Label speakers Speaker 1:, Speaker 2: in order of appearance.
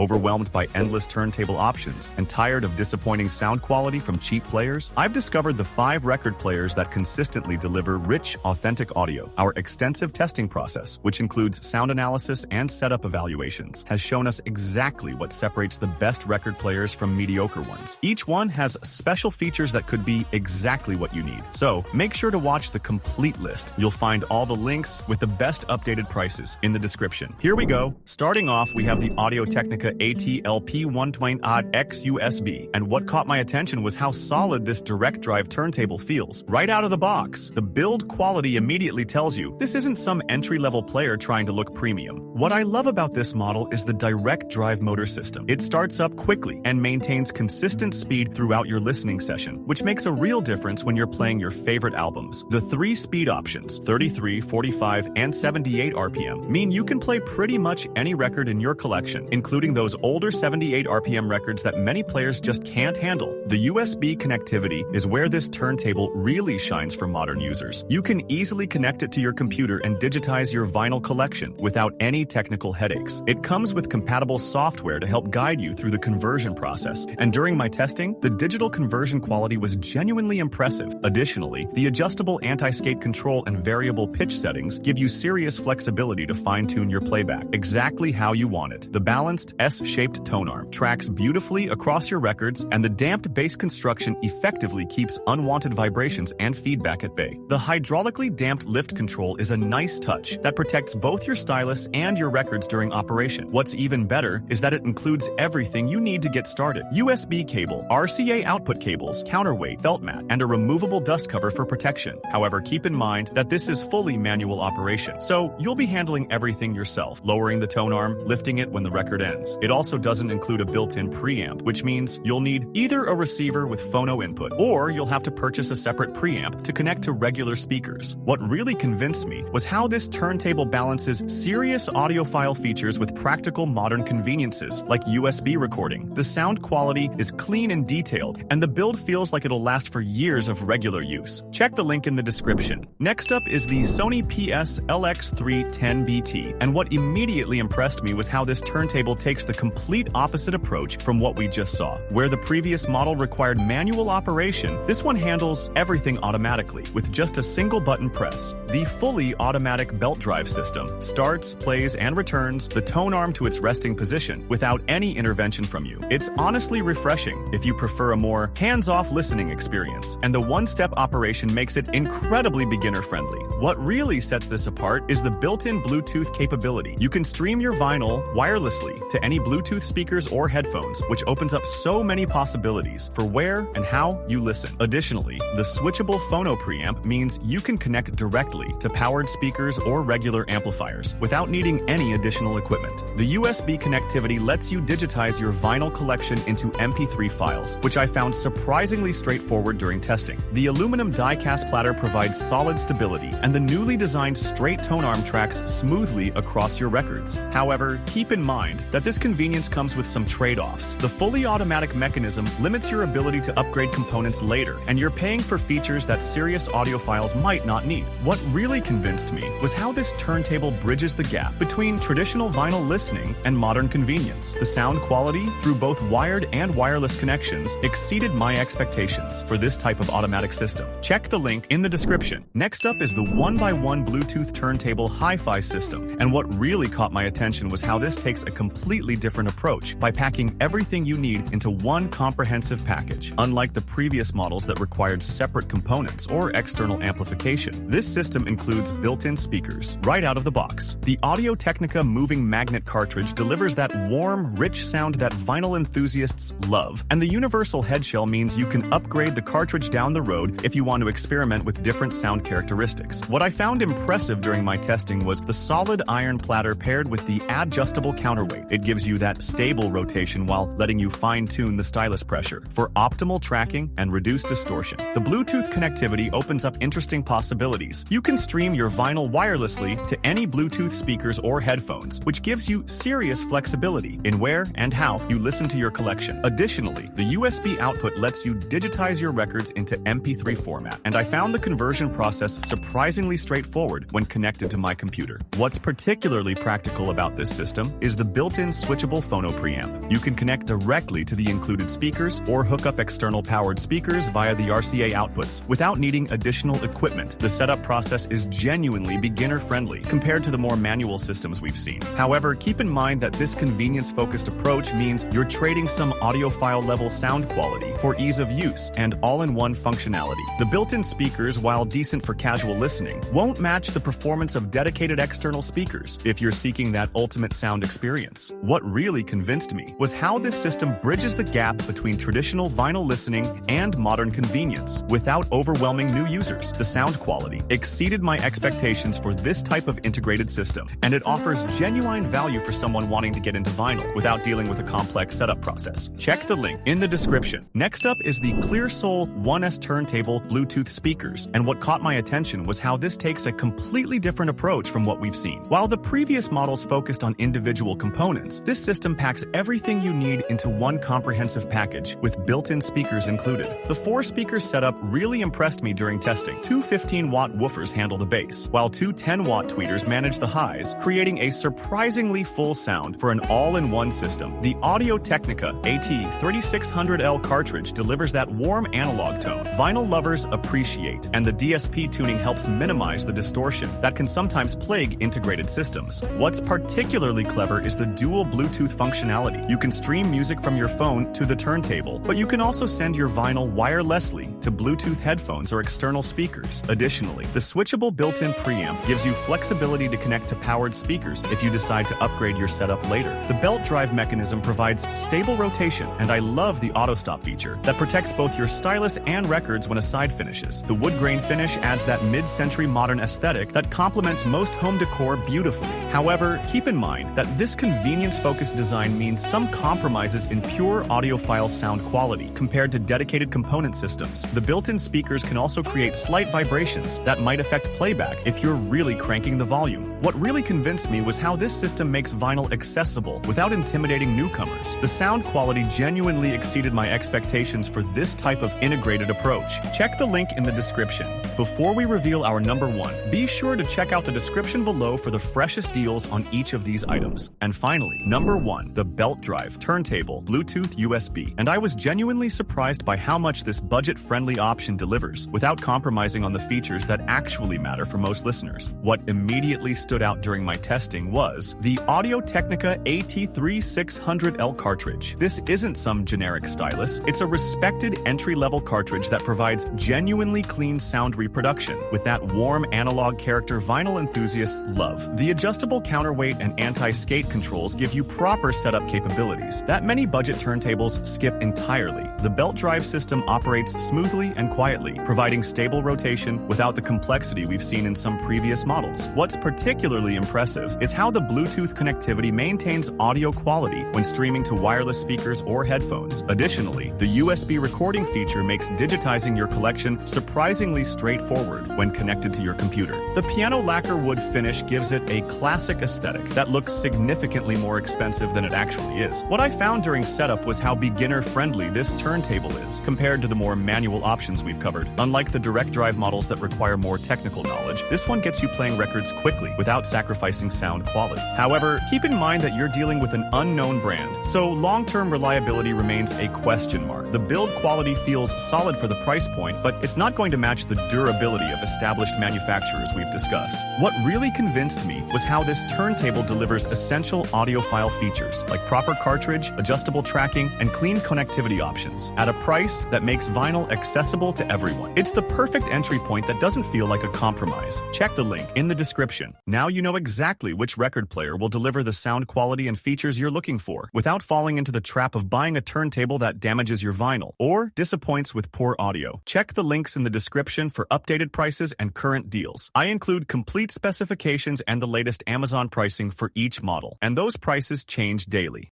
Speaker 1: Overwhelmed by endless turntable options and tired of disappointing sound quality from cheap players? I've discovered the 5 record players that consistently deliver rich, authentic audio. Our extensive testing process, which includes sound analysis and setup evaluations, has shown us exactly what separates the best record players from mediocre ones. Each one has special features that could be exactly what you need. So make sure to watch the complete list. You'll find all the links with the best updated prices in the description. Here we go. Starting off, we have the Audio-Technica AT-LP120X USB. And what caught my attention was how solid this direct drive turntable feels. Right out of the box, the build quality immediately tells you this isn't some entry-level player trying to look premium. What I love about this model is the direct drive motor system. It starts up quickly and maintains consistent speed throughout your listening session, which makes a real difference when you're playing your favorite albums. The 3 speed options, 33, 45, and 78 RPM, mean you can play pretty much any record in your collection, including those older 78 RPM records that many players just can't handle. The USB connectivity is where this turntable really shines for modern users. You can easily connect it to your computer and digitize your vinyl collection without any technical headaches. It comes with compatible software to help guide you through the conversion process, and during my testing, the digital conversion quality was genuinely impressive. Additionally, the adjustable anti-skate control and variable pitch settings give you serious flexibility to fine-tune your playback exactly how you want it. The balanced S-shaped tone arm tracks beautifully across your records, and the damped bass construction effectively keeps unwanted vibrations and feedback at bay. The hydraulically damped lift control is a nice touch that protects both your stylus and your records during operation. What's even better is that it includes everything you need to get started: USB cable, RCA output cables, counterweight, felt mat, and a removable dust cover for protection. However, keep in mind that this is fully manual operation, so you'll be handling everything yourself, lowering the tone arm, lifting it when the record ends. It also doesn't include a built-in preamp, which means you'll need either a receiver with phono input, or you'll have to purchase a separate preamp to connect to regular speakers. What really convinced me was how this turntable balances serious audiophile features with practical modern conveniences like USB recording. The sound quality is clean and detailed, and the build feels like it'll last for years of regular use. Check the link in the description. Next up is the Sony PS-LX310BT, and what immediately impressed me was how this turntable takes the complete opposite approach from what we just saw. Where the previous model required manual operation, this one handles everything automatically with just a single button press. The fully automatic belt drive system starts, plays, and returns the tone arm to its resting position without any intervention from you. It's honestly refreshing if you prefer a more hands-off listening experience, and the one-step operation makes it incredibly beginner-friendly. What really sets this apart is the built-in Bluetooth capability. You can stream your vinyl wirelessly to any Bluetooth speakers or headphones, which opens up so many possibilities for where and how you listen. Additionally, the switchable phono preamp means you can connect directly to powered speakers or regular amplifiers without needing any additional equipment. The USB connectivity lets you digitize your vinyl collection into MP3 files, which I found surprisingly straightforward during testing. The aluminum die-cast platter provides solid stability, and the newly designed straight tone arm tracks smoothly across your records. However, keep in mind that this convenience comes with some trade-offs. The fully automatic mechanism limits your ability to upgrade components later, and you're paying for features that serious audiophiles might not need. What really convinced me was how this turntable bridges the gap between traditional vinyl listening and modern convenience. The sound quality through both wired and wireless connections exceeded my expectations for this type of automatic system. Check the link in the description. Next up is the 1x1 Bluetooth turntable HiFi system, and what really caught my attention was how this takes a completely different approach by packing everything you need into one comprehensive package. Unlike the previous models that required separate components or external amplification, this system includes built-in speakers right out of the box. The Audio-Technica moving magnet cartridge delivers that warm, rich sound that vinyl enthusiasts love, and the universal headshell means you can upgrade the cartridge down the road if you want to experiment with different sound characteristics. What I found impressive during my testing was the solid iron platter paired with the adjustable counterweight. It gives you that stable rotation while letting you fine-tune the stylus pressure for optimal tracking and reduced distortion. The Bluetooth connectivity opens up interesting possibilities. You can stream your vinyl wirelessly to any Bluetooth speakers or headphones, which gives you serious flexibility in where and how you listen to your collection. Additionally, the USB output lets you digitize your records into MP3 format, and I found the conversion process surprisingly straightforward when connected to my computer. What's particularly practical about this system is the built-in switchable phono preamp. You can connect directly to the included speakers or hook up external powered speakers via the RCA outputs without needing additional equipment. The setup process is genuinely beginner-friendly compared to the more manual systems we've seen. However, keep in mind that this convenience-focused approach means you're trading some audiophile-level sound quality for ease of use and all-in-one functionality. The built-in speakers, while decent for casual listening, won't match the performance of dedicated external speakers if you're seeking that ultimate sound experience. What really convinced me was how this system bridges the gap between traditional vinyl listening and modern convenience without overwhelming new users. The sound quality exceeded my expectations for this type of integrated system, and it offers genuine value for someone wanting to get into vinyl without dealing with a complex setup process. Check the link in the description. Next up is the QLEARSOUL 1S turntable Bluetooth speakers, and what caught my attention was how this takes a completely different approach from what we've seen. While the previous models focused on individual components, this system packs everything you need into one comprehensive package with built-in speakers included. The 4-speaker setup really impressed me during testing. 2 15-watt woofers handle the bass, while 2 10-watt tweeters manage the highs, creating a surprisingly full sound for an all-in-one system. The Audio-Technica AT3600L cartridge delivers that warm analog tone vinyl lovers appreciate, and the DSP tuning helps minimize the distortion that can sometimes plague integrated systems. What's particularly clever is the dual Bluetooth functionality. You can stream music from your phone to the turntable, but you can also send your vinyl wirelessly to Bluetooth headphones or external speakers. Additionally, the switchable built-in preamp gives you flexibility to connect to powered speakers if you decide to upgrade your setup later. The belt drive mechanism provides stable rotation, and I love the auto stop feature that protects both your stylus and records when a side finishes. The wood grain finish adds that mid-century modern aesthetic that complements most home decor beautifully. However, keep in mind that this convenience-focused design means some compromises in pure audiophile sound quality compared to dedicated component systems. The built-in speakers can also create slight vibrations that might affect playback if you're really cranking the volume. What really convinced me was how this system makes vinyl accessible without intimidating newcomers. The sound quality genuinely exceeded my expectations for this type of integrated approach. Check the link in the description. Before we reveal our number 1, be sure to check out the description below for the freshest deals on each of these items. And finally, number 1, the belt drive turntable Bluetooth USB. And I was genuinely surprised by how much this budget-friendly option delivers without compromising on the features that actually matter for most listeners. What immediately stood out during my testing was the Audio-Technica AT3600L cartridge. This isn't some generic stylus. It's a respected entry-level cartridge that provides genuinely clean sound reproduction with that warm analog character vinyl enthusiasts love. The adjustable counterweight and anti-skate controls give you proper setup capabilities that many budget turntables skip entirely. The belt drive system operates smoothly and quietly, providing stable rotation without the complexity we've seen in some previous models. What's particularly impressive is how the Bluetooth connectivity maintains audio quality when streaming to wireless speakers or headphones. Additionally, the USB recording feature makes digitizing your collection surprisingly straightforward when connected to your computer. The piano lacquer wood finish gives it a classic aesthetic that looks significantly more expensive than it actually is. What I found during setup was how beginner-friendly this turntable is compared to the more manual options we've covered. Unlike the direct drive models that require more technical knowledge, this one gets you playing records quickly without sacrificing sound quality. However, keep in mind that you're dealing with an unknown brand, so long-term reliability remains a question mark. The build quality feels solid for the price point, but it's not going to match the durability of established manufacturers we've discussed. What really convinced me was how this turntable delivers essential audiophile features like proper cartridge, adjustable tracking, and clean connectivity options at a price that makes vinyl accessible to everyone. It's the perfect entry point that doesn't feel like a compromise. Check the link in the description. Now you know exactly which record player will deliver the sound quality and features you're looking for without falling into the trap of buying a turntable that damages your vinyl or disappoints with poor audio. Check the links in the description for updated prices and current deals. I include complete specifications and the latest Amazon pricing for each model, and those prices change daily.